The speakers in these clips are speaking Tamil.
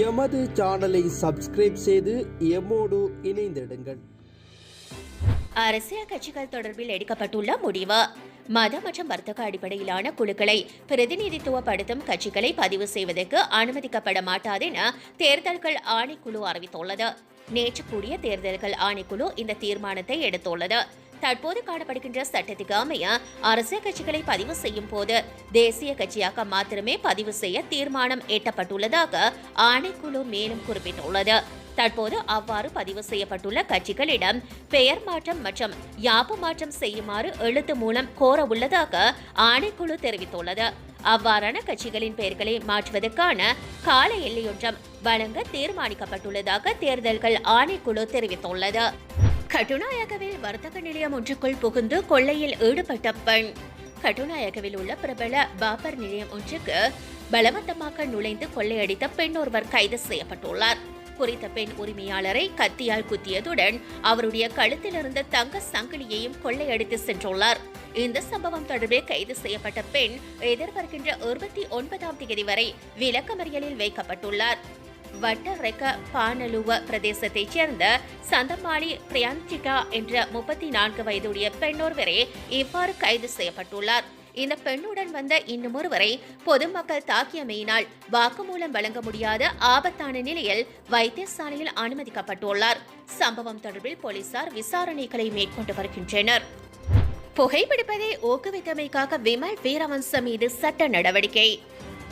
எமது சேனலை சப்ஸ்கிரைப் செய்து எம்மோடு இணைந்திடுங்கள். அரசியல் கட்சிகள் தொடர்பில் எடுக்கப்பட்டுள்ள முடிவு. மத மற்றும் வர்த்தக அடிப்படையிலான குழுக்களை பிரதிநிதித்துவப்படுத்தும் கட்சிகளை பதிவு செய்வதற்கு அனுமதிக்கப்பட மாட்டாது என தேர்தல்கள் ஆணைக்குழு அறிவித்துள்ளது. நேற்று கூடிய தேர்தல்கள் ஆணைக்குழு இந்த தீர்மானத்தை எடுத்துள்ளது. தற்போது காணப்படுகின்ற சட்டத்துக்கு அமைய அரசியல் கட்சிகளை பதிவு செய்யும் போது தேசிய கட்சியாக மாத்திரமே பதிவு செய்ய தீர்மானம் எட்டப்பட்டுள்ளதாக ஆணைக்குழு மேலும் குறிப்பிட்டுள்ளது. தற்போது அவ்வாறு பதிவு செய்யப்பட்டுள்ள கட்சிகளிடம் பெயர் மாற்றம் மற்றும் யாப்பு மாற்றம் செய்யுமாறு எழுத்து மூலம் கோர உள்ளதாக ஆணைக்குழு தெரிவித்துள்ளது. அவ்வாறான கட்சிகளின் பெயர்களை மாற்றுவதற்கான கால எல்லையொன்றம் வழங்க தீர்மானிக்கப்பட்டுள்ளதாக தேர்தல்கள் ஆணைக்குழு தெரிவித்துள்ளது. கட்டுநாயகவில் வர்த்தக நிலையம் ஒன்றுக்குள் புகுந்து கொள்ளையில் ஈடுபட்ட பெண். கட்டுநாயகவில் உள்ள பிரபல பாபர் நிலையம் ஒன்றுக்கு பலவந்தமாக நுழைந்து கொள்ளையடித்த பெண் ஒருவர் கைது செய்யப்பட்டுள்ளார். குறித்த பெண் உரிமையாளரை கத்தியால் குத்தியதுடன் அவருடைய கழுத்தில் இருந்த தங்க சங்கிலியையும் கொள்ளையடித்து சென்றுள்ளார். இந்த சம்பவம் தொடர்பில் கைது செய்யப்பட்ட பெண் எதிர்வருகின்ற 29ஆம் தேதி வரை விளக்கமறியலில் வைக்கப்பட்டுள்ளார். வட்டரெக்க பானலுவ பிரதேசத்தைச் சேர்ந்த சந்தமாளி பிரியாந்திகா என்ற 34 வயதுடைய பெண்ணொருவரே இவ்வாறு கைது செய்யப்பட்டுள்ளார். இந்த பெண்ணுடன் வந்த இன்னும் ஒருவரை பொதுமக்கள் தாக்கியமையினால் வாக்குமூலம் வழங்க முடியாத ஆபத்தான நிலையில் வைத்தியசாலையில் அனுமதிக்கப்பட்டுள்ளார். சம்பவம் தொடர்பில் போலீசார் விசாரணைகளை மேற்கொண்டு வருகின்றனர். புகைப்பிடிப்பதை ஊக்குவித்தமைக்காக விமல் வீரவன்ச மீது சட்ட நடவடிக்கை.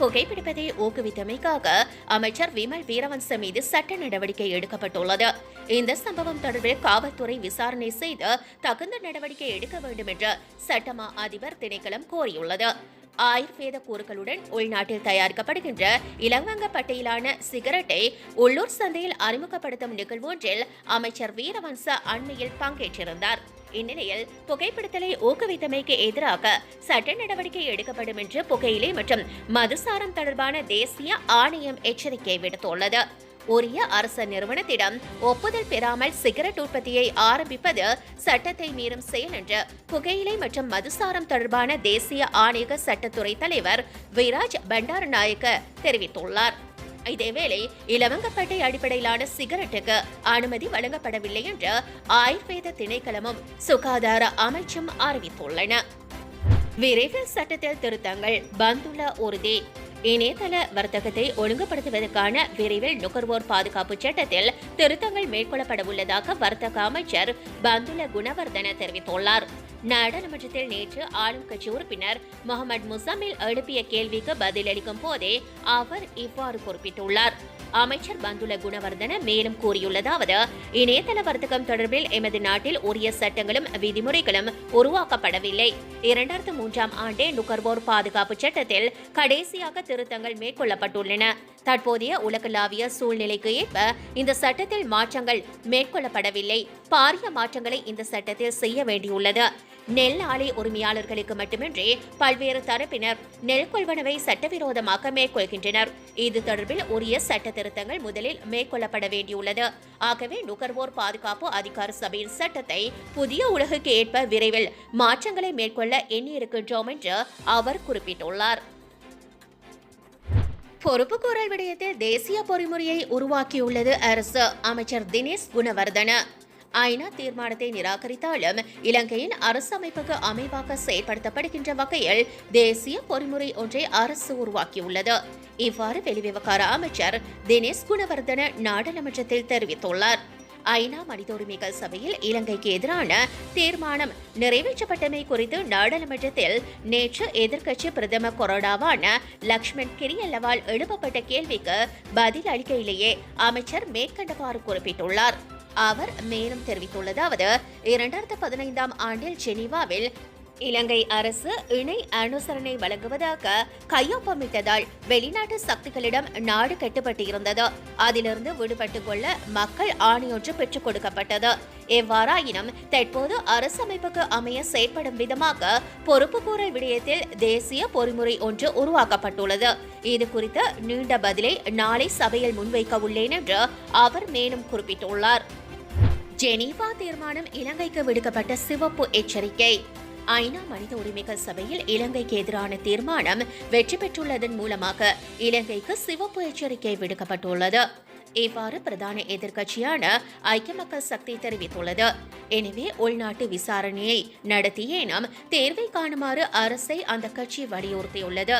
புகைப்பிடிப்பதை ஊக்குவித்தமைக்காக அமைச்சர் விமல் வீரவன்ச மீது சட்ட நடவடிக்கை எடுக்கப்பட்டுள்ளது. இந்த சம்பவம் தொடர்பில் காவல்துறை விசாரணை செய்து தகுந்த நடவடிக்கை எடுக்க வேண்டும் என்று சட்டமா அதிபர் திணைக்களம் கோரியுள்ளது. ஆயுர்வேத கூறுகளுடன் உள்நாட்டில் தயாரிக்கப்படுகின்ற இலவங்கப்பட்டையிலான சிகரெட்டை உள்ளூர் சந்தையில் அறிமுகப்படுத்தும் நிகழ்வு ஒன்றில் அமைச்சர் வீரவன்ச அண்மையில் பங்கேற்றிருந்தார். இந்நிலையில் புகைப்பிடித்தலை ஊக்குவித்தமைக்கு எதிராக சட்ட நடவடிக்கை எடுக்கப்படும் என்று புகையிலை மற்றும் மதுசாரம் தொடர்பான தேசிய ஆணையம் எச்சரிக்கை விடுத்துள்ளது. உரிய அரசு நிறுவனத்திடம் ஒப்புதல் பெறாமல் சிகரெட் உற்பத்தியை ஆரம்பிப்பது சட்டத்தை மீறும் செயல் என்று புகையிலை மற்றும் மதுசாரம் தொடர்பான தேசிய ஆணையக சட்டத்துறை தலைவர் விராஜ் பண்டாரநாயக்க தெரிவித்துள்ளார். இதேவேளை இலவங்கப்பட்டை அடிப்படையிலான சிகரெட்டுக்கு அனுமதி வழங்கப்படவில்லை என்று ஆயுர்வேத திணைக்களமும் சுகாதார அமைச்சும் அறிவித்துள்ளன. விரைவில் சட்டத்தில் திருத்தங்கள் பந்துள்ள உறுதி. இணையதள வர்த்தகத்தை ஒழுங்குபடுத்துவதற்கான விரைவில் நுகர்வோர் பாதுகாப்பு சட்டத்தில் திருத்தங்கள் மேற்கொள்ளப்பட உள்ளதாக வர்த்தக அமைச்சர் பந்துல குணவர்தன தெரிவித்துள்ளார். நாடாளுமன்றத்தில் நேற்று ஆளும் கட்சி உறுப்பினர் முகமது முசாமில் எழுப்பிய கேள்விக்கு பதிலளிக்கும் போதே அவர் இவ்வாறு குறிப்பிட்டுள்ளார். அமைச்சர் பந்துல குணவர்தன மேலும் கூறியுள்ளதாவது, இணையதள வர்த்தகம் தொடர்பில் எமது நாட்டில் உரிய சட்டங்களும் விதிமுறைகளும் உருவாக்கப்படவில்லை. 2003ஆம் ஆண்டே நுகர்வோர் பாதுகாப்பு சட்டத்தில் கடைசியாக திருத்தங்கள் மேற்கொள்ளப்பட்டுள்ளன. தற்போதைய உலகளாவிய சூழ்நிலைக்கு ஏற்ப இந்த சட்டத்தில் மாற்றங்கள் மேற்கொள்ளப்படவில்லை. பாரிய மாற்றங்களை இந்த சட்டத்தில் செய்ய வேண்டியுள்ளது. நெல் ஆலை உரிமையாளர்களுக்கு மட்டுமின்றி பல்வேறு தரப்பினர் நெல் கொள்வனவை சட்டவிரோதமாக மேற்கொள்கின்றனர். இது தொடர்பில் உரிய சட்ட திருத்தங்கள் முதலில் மேற்கொள்ளப்பட வேண்டியுள்ளது. ஆகவே நுகர்வோர் பாதுகாப்பு அதிகார சபையின் சட்டத்தை புதிய உலகுக்கு ஏற்ப விரைவில் மாற்றங்களை மேற்கொள்ள எண்ணியிருக்கின்றோம் என்று அவர் குறிப்பிட்டுள்ளார். பொறுப்புக்கூறல் விடயத்தில் தேசிய பொறிமுறையை உருவாக்கியுள்ளது அரசு. அமைச்சர் தினேஷ் குணவர்தன. ஐநா தீர்மானத்தை நிராகரித்தாலும் இலங்கையின் அரசமைப்புக்கு அமைவாக செயல்படுத்தப்படுகின்ற வகையில் தேசிய பொறிமுறை ஒன்றை அரசு உருவாக்கியுள்ளது. இவ்வாறு வெளிவிவகார அமைச்சர் தினேஷ் குணவர்தன நாடாளுமன்றத்தில் தெரிவித்துள்ளார். ஐநா மனித உரிமைகள் சபையில் இலங்கைக்கு எதிரான தீர்மானம் நிறைவேற்றப்பட்டமை குறித்து நாடாளுமன்றத்தில் நேற்று எதிர்க்கட்சி பிரதம கொறடாவான லக்ஷ்மண் கிரியல்லவால் எழுப்பப்பட்ட கேள்விக்கு பதில் அளிக்கையிலேயே அமைச்சர் மேற்கண்டவாறு குறிப்பிட்டுள்ளார். அவர் மேலும் தெரிவித்துள்ளதாவது, 2015ஆம் ஆண்டில் ஜெனீவாவில் இலங்கை அரசு இணை அனுசரணை வழங்குவதாக கையொப்பமிட்டதால் வெளிநாட்டு சக்திகளிடம் நாடு கட்டுப்பட்டிருந்தது. அதிலிருந்து விடுபட்டுக் கொள்ள மக்கள் ஆணையொன்று பெற்றுக் கொடுக்கப்பட்டது. எவ்வாறாயினும் தற்போது அரசமைப்புக்கு அமைய செயற்படும் விதமாக பொறுப்புக்கூறல் விடயத்தில் தேசிய பொறிமுறை ஒன்று உருவாக்கப்பட்டுள்ளது. இது குறித்த நீண்ட பதிலை நாளை சபையில் முன்வைக்க உள்ளேன் என்று அவர் மேலும் குறிப்பிட்டுள்ளார். ஜெனீவா தீர்மானம் இலங்கைக்கு விடுக்கப்பட்ட சிவப்பு எச்சரிக்கை. ஐநா மனித உரிமைகள் சபையில் இலங்கைக்கு எதிரான தீர்மானம் வெற்றி பெற்றுள்ளதன் மூலமாக இலங்கைக்கு சிவப்பு எச்சரிக்கை விடுக்கப்பட்டுள்ளது. இவ்வாறு பிரதான எதிர்க்கட்சியான ஐக்கிய மக்கள் சக்தி தெரிவித்துள்ளது. எனவே உள்நாட்டு விசாரணையை நடத்தியேனும் தேர்வை காணுமாறு அரசை அந்த கட்சி வலியுறுத்தியுள்ளது.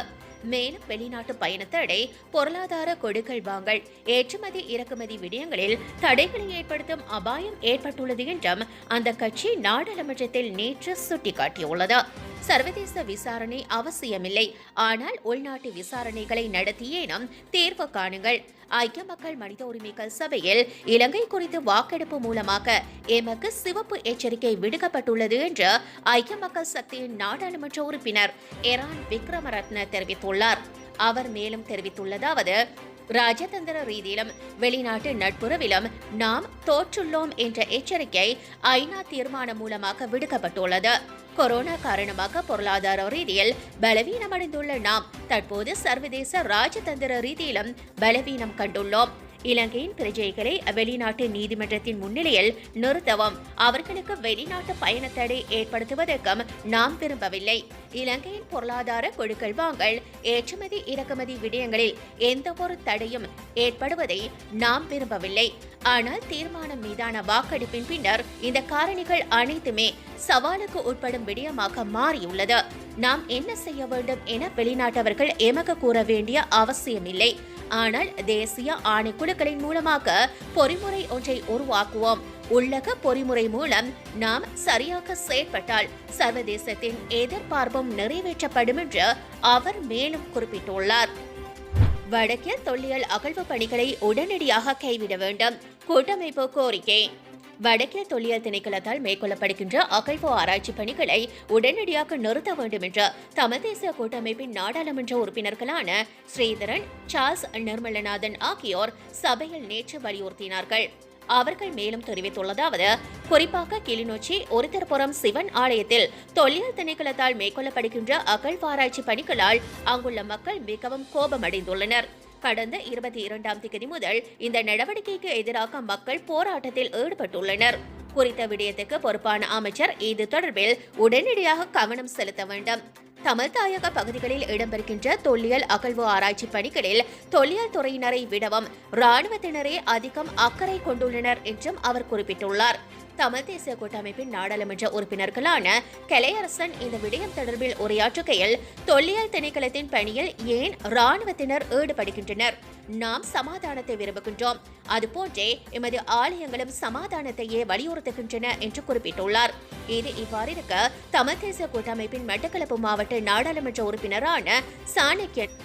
மேலும் வெளிநாட்டு பயணத்தடை, பொருளாதார கொடுக்கல் வாங்கல், ஏற்றுமதி இறக்குமதி விடயங்களில் தடைகளை ஏற்படுத்தும் அபாயம் ஏற்பட்டுள்ளது என்றும் அந்த கட்சி நாடாளுமன்றத்தில் நேற்று சுட்டிக்காட்டியுள்ளது. சர்வதேச விசாரணை அவசியமில்லை, ஆனால் உள்நாட்டு விசாரணைகளை நடத்தியேனும் தீர்வு காணுங்கள். ஐக்கிய மக்கள் மனித உரிமைகள் சபையில் இலங்கை குறித்து வாக்கெடுப்பு மூலமாக எமக்கு சிவப்பு எச்சரிக்கை விடுக்கப்பட்டுள்ளது என்று ஐக்கிய மக்கள் சக்தியின் நாடாளுமன்ற உறுப்பினர் எரான் விக்ரமரத்ன தெரிவித்துள்ளார். அவர் மேலும் தெரிவித்துள்ளதாவது, ராஜதந்திர ரீதியிலும் வெளிநாட்டு நட்புறவிலும் நாம் தோற்றுள்ளோம் என்ற எச்சரிக்கை ஐநா தீர்மானம் மூலமாக விடுக்கப்பட்டுள்ளது. கொரோனா காரணமாக பொருளாதார ரீதியில் பலவீனமடைந்துள்ள நாம் தற்போது சர்வதேச ராஜதந்திர ரீதியிலும் பலவீனம் கண்டுள்ளோம். இலங்கையின் பிரஜைகளை வெளிநாட்டு நீதிமன்றத்தின் முன்னிலையில் நிறுத்தவும் அவர்களுக்கு வெளிநாட்டு பயணத்தடை ஏற்படுத்துவதற்கும் நாம் விரும்பவில்லை. இலங்கையின் பொருளாதார கொடுக்கல் வாங்கல், ஏற்றுமதி இறக்குமதி விடயங்களில் எந்தவொரு தடையும் ஏற்படுவதை நாம் விரும்பவில்லை. ஆனால் தீர்மானம் மீதான வாக்கெடுப்பின் பின்னர் இந்த காரணிகள் அனைத்துமே சவாலுக்கு உட்படும் விடயமாக மாறியுள்ளது. நாம் என்ன செய்ய வேண்டும் என வெளிநாட்டவர்கள் எமக்கு கூற வேண்டிய அவசியமில்லை. ஆனால் தேசிய ஆணைக்குழுக்களின் மூலமாக பொறிமுறை ஒன்றை உருவாக்குவோம். உள்ளக பொறிமுறை மூலம் நாம் சரியாக செயற்பட்டால் சர்வதேசத்தின் எதிர்பார்ப்பும் நிறைவேற்றப்படும் என்று அவர் மேலும் குறிப்பிட்டுள்ளார். வடக்கில் தொல்லியல் அகழ்வு பணிகளை உடனடியாக கைவிட வேண்டும். கூட்டமைப்பு கோரிக்கை. வடக்கில் தொல்லியல் திணைக்களத்தால் மேற்கொள்ளப்படுகின்ற அகழ்வு ஆராய்ச்சி பணிகளை உடனடியாக நிறுத்த வேண்டும் என்று தமிழ் தேசிய கூட்டமைப்பின் நாடாளுமன்ற உறுப்பினர்களான ஸ்ரீதரன், சார்ல்ஸ் நிர்மலநாதன் ஆகியோர் சபையில் நேற்று வலியுறுத்தினார்கள். அவர்கள் மேலும் தெரிவித்துள்ளதாவது, குறிப்பாக கிளிநொச்சி ஒருத்தர்புரம் சிவன் ஆலயத்தில் தொல்லியல் திணைக்களத்தால் மேற்கொள்ளப்படுகின்ற அகழ்வாராய்ச்சி பணிகளால் அங்குள்ள மக்கள் மிகவும் கோபமடைந்துள்ளனர். கடந்த 22ஆம் தேதி முதல் இந்த நடவடிக்கைக்கு எதிராக மக்கள் போராட்டத்தில் ஈடுபட்டுள்ளனர். குறித்த விடயத்துக்கு பொறுப்பான அமைச்சர் இது தொடர்பில் உடனடியாக கவனம் செலுத்த வேண்டும். தமிழ் தாயக பகுதிகளில் இடம்பெறுகின்ற தொல்லியல் அகழ்வு ஆராய்ச்சி பணிகளில் தொல்லியல் துறையினரை விடவும் இராணுவத்தினரே அதிகம் அக்கறை கொண்டுள்ளனர் என்றும் அவர் குறிப்பிட்டுள்ளார். தமிழ் தேசிய கூட்டமைப்பின் நாடாளுமன்ற உறுப்பினர்களான கலையரசன் இந்த விடயம் தொடர்பில் உரையாற்றுகையில், தொல்லியல் திணைக்களத்தின் பணியில் ஏன் இராணுவத்தினர் ஈடுபடுகின்றனர்? நாம் சமாதானத்தை விரும்புகின்றோம். அதுபோன்றே எமது ஆலயங்களும் சமாதானத்தையே வலியுறுத்துகின்றன என்று குறிப்பிட்டுள்ளார். இது இவ்வாறு இருக்க, தமிழ் தேசிய கூட்டமைப்பின் மட்டக்களப்பு மாவட்ட நாடாளுமன்ற உறுப்பினரான சாணக்கியன்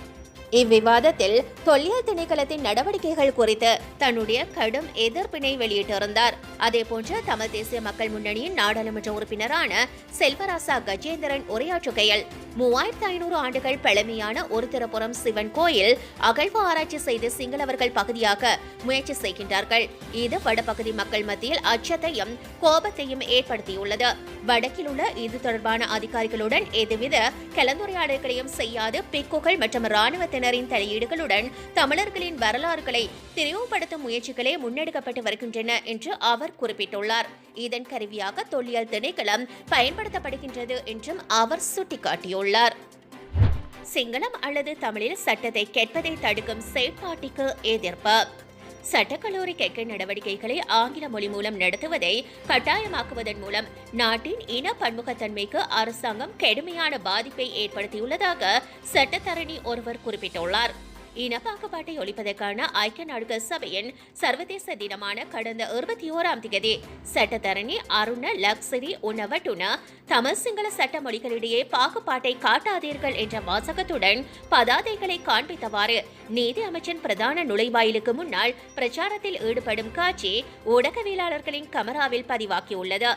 இவ்விவாதத்தில் தொல்லியல் திணைக்களத்தின் நடவடிக்கைகள் குறித்து தன்னுடைய கடும் எதிர்ப்பினை வெளியிட்டிருந்தார். அதேபோன்று தமிழ் தேசிய மக்கள் முன்னணியின் நாடாளுமன்ற உறுப்பினரான செல்வராசா கஜேந்திரன் உரையாற்றுகையில், 3500 ஆண்டுகள் பழமையான ஒருத்திரபுரம் சிவன் கோயில் அகழ்வு ஆராய்ச்சி செய்து சிங்களவர்கள் பகுதியாக முயற்சி செய்கின்றார்கள். இது வடபகுதி மக்கள் மத்தியில் அச்சத்தையும் கோபத்தையும் ஏற்படுத்தியுள்ளது. வடக்கில் உள்ள இது தொடர்பான அதிகாரிகளுடன் எதுவித கலந்துரையாடல்களையும் செய்யாது பிக்குகள் மற்றும் இராணுவத்தினரின் தலையீடுகளுடன் தமிழர்களின் வரலாறுகளை திரிவுபடுத்தும் முயற்சிகளே முன்னெடுக்கப்பட்டு வருகின்றன என்று அவர் குறிப்பிட்டுள்ளார். இதன் கருவியாக தொல்லியல் திணைக்களம் பயன்படுத்தப்படுகின்றது என்றும் அவர் சுட்டிக்காட்டியுள்ளார். சிங்களம் அல்லது தமிழில் சட்டத்தை கேட்பதை தடுக்கும் செயற்பாட்டிற்கு எதிர்ப்பு. சட்டக்கல்லூரி கேட்கை நடவடிக்கைகளை ஆங்கில மொழி மூலம் நடத்துவதை கட்டாயமாக்குவதன் மூலம் நாட்டின் இன பன்முகத்தன்மைக்கு அரசாங்கம் கடுமையான பாதிப்பை ஏற்படுத்தியுள்ளதாக சட்டத்தரணி ஒருவர் குறிப்பிட்டுள்ளார். இனப்பாகுபாட்டை ஒழிப்பதற்கான ஐக்கிய நாடுகள் சபையின் சர்வதேச தினமான கடந்த 21ஆம் தேதி சட்டத்தரணி அருண லக்ஸரி உணவட்டுன தமிழ் சிங்கள சட்ட மொழிகளிடையே பாகுபாட்டை காட்டாதீர்கள் என்ற வாசகத்துடன் பதாதைகளை காண்பித்தவாறு நீதி அமைச்சின் பிரதான நுழைவாயிலுக்கு முன்னால் பிரச்சாரத்தில் ஈடுபடும் காட்சி ஊடகவியலாளர்களின் கமராவில் பதிவாகியுள்ளது.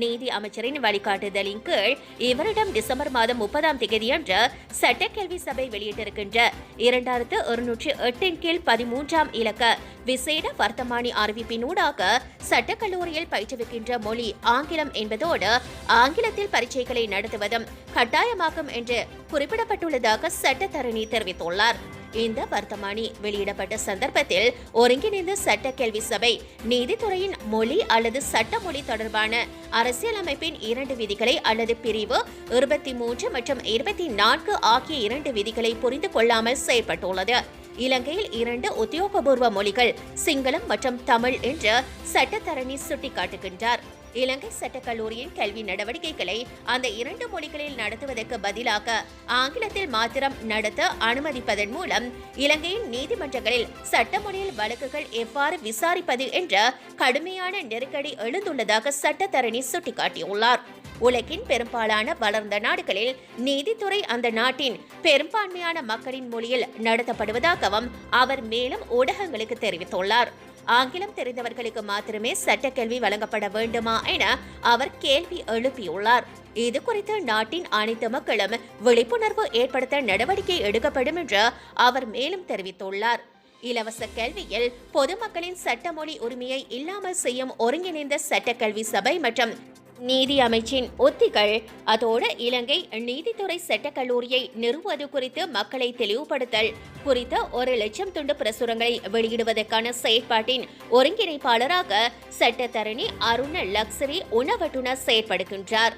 நீதி அமைச்சரின் வழிகாட்டுதலின் கீழ் இவரிடம் டிசம்பர் மாதம் 30ஆம் தேதியன்று சட்டக்கல்வி சபை வெளியிட்டிருக்கின்ற 2208 கீழ் 13ஆம் இலக்க விசேட வர்த்தமானி அறிவிப்பினூடாக சட்டக்கல்லூரியில் பயிற்றுவிக்கின்ற மொழி ஆங்கிலம் என்பதோடு ஆங்கிலத்தில் பரீட்சைகளை நடத்துவதும் கட்டாயமாகும் என்று குறிப்பிடப்பட்டுள்ளதாக சட்டத்தரணி தெரிவித்துள்ளார். இந்த வர்த்தமானி வெளியிடப்பட்ட சந்தர்ப்பத்தில் ஒருங்கிணைந்த சட்ட கேள்வி சபை நீதித்துறையின் மொழி அல்லது சட்ட மொழி தொடர்பான அரசியலமைப்பின் 2 விதிகளை அல்லது பிரிவு 23 மற்றும் 24 ஆகிய 2 விதிகளை புரிந்து கொள்ளாமல் செயல்பட்டுள்ளது. இலங்கையில் 2 உத்தியோகபூர்வ மொழிகள் சிங்களம் மற்றும் தமிழ் என்று சட்டத்தரணி சுட்டிக்காட்டுகின்றார். இலங்கை சட்டக்கல்லூரியின் கல்வி நடவடிக்கைகளை அந்த 2 மொழிகளில் நடத்துவதற்கு பதிலாக ஆங்கிலத்தில் மாத்திரம் நடத்த அனுமதிப்பதன் மூலம் இலங்கையின் நீதிமன்றங்களில் சட்ட மொழியில் வழக்குகள் எவ்வாறு விசாரிப்பது என்ற கடுமையான நெருக்கடி எழுந்துள்ளதாக சட்டத்தரணி சுட்டிக்காட்டியுள்ளார். உலகின் பெரும்பாலான வளர்ந்த நாடுகளில் நீதித்துறை அந்த நாட்டின் பெரும்பான்மையான மக்களின் மொழியில் நடத்தப்படுவதாகவும் அவர் மேலும் ஊடகங்களுக்கு தெரிவித்துள்ளார். ஆங்கிலம் தெரிந்தவர்களுக்கு மாத்திரமே சட்டக்கல்வி வழங்கப்பட வேண்டுமா என அவர் கேள்வி எழுப்பியுள்ளார். இது குறித்து நாட்டின் அனைத்து மக்களும் விழிப்புணர்வு ஏற்படுத்த நடவடிக்கை எடுக்கப்படும் என்று அவர் மேலும் தெரிவித்துள்ளார். இலவச கல்வியில் பொதுமக்களின் சட்டமொழி உரிமையை இல்லாமல் செய்யும் ஒருங்கிணைந்த சட்டக்கல்வி சபை மற்றும் நீதி அமைச்சின் உத்திகள், அதோடு இலங்கை நீதித்துறை சட்டக்கல்லூரியை நிறுவுவது குறித்து மக்களை தெளிவுபடுத்தல் குறித்த 1,00,000 துண்டு பிரசுரங்களை வெளியிடுவதற்கான செயற்பாட்டின் ஒருங்கிணைப்பாளராக சட்டத்தரணி அருண லக்ஸரி உணவட்டுனர் செயற்படுகின்றார்.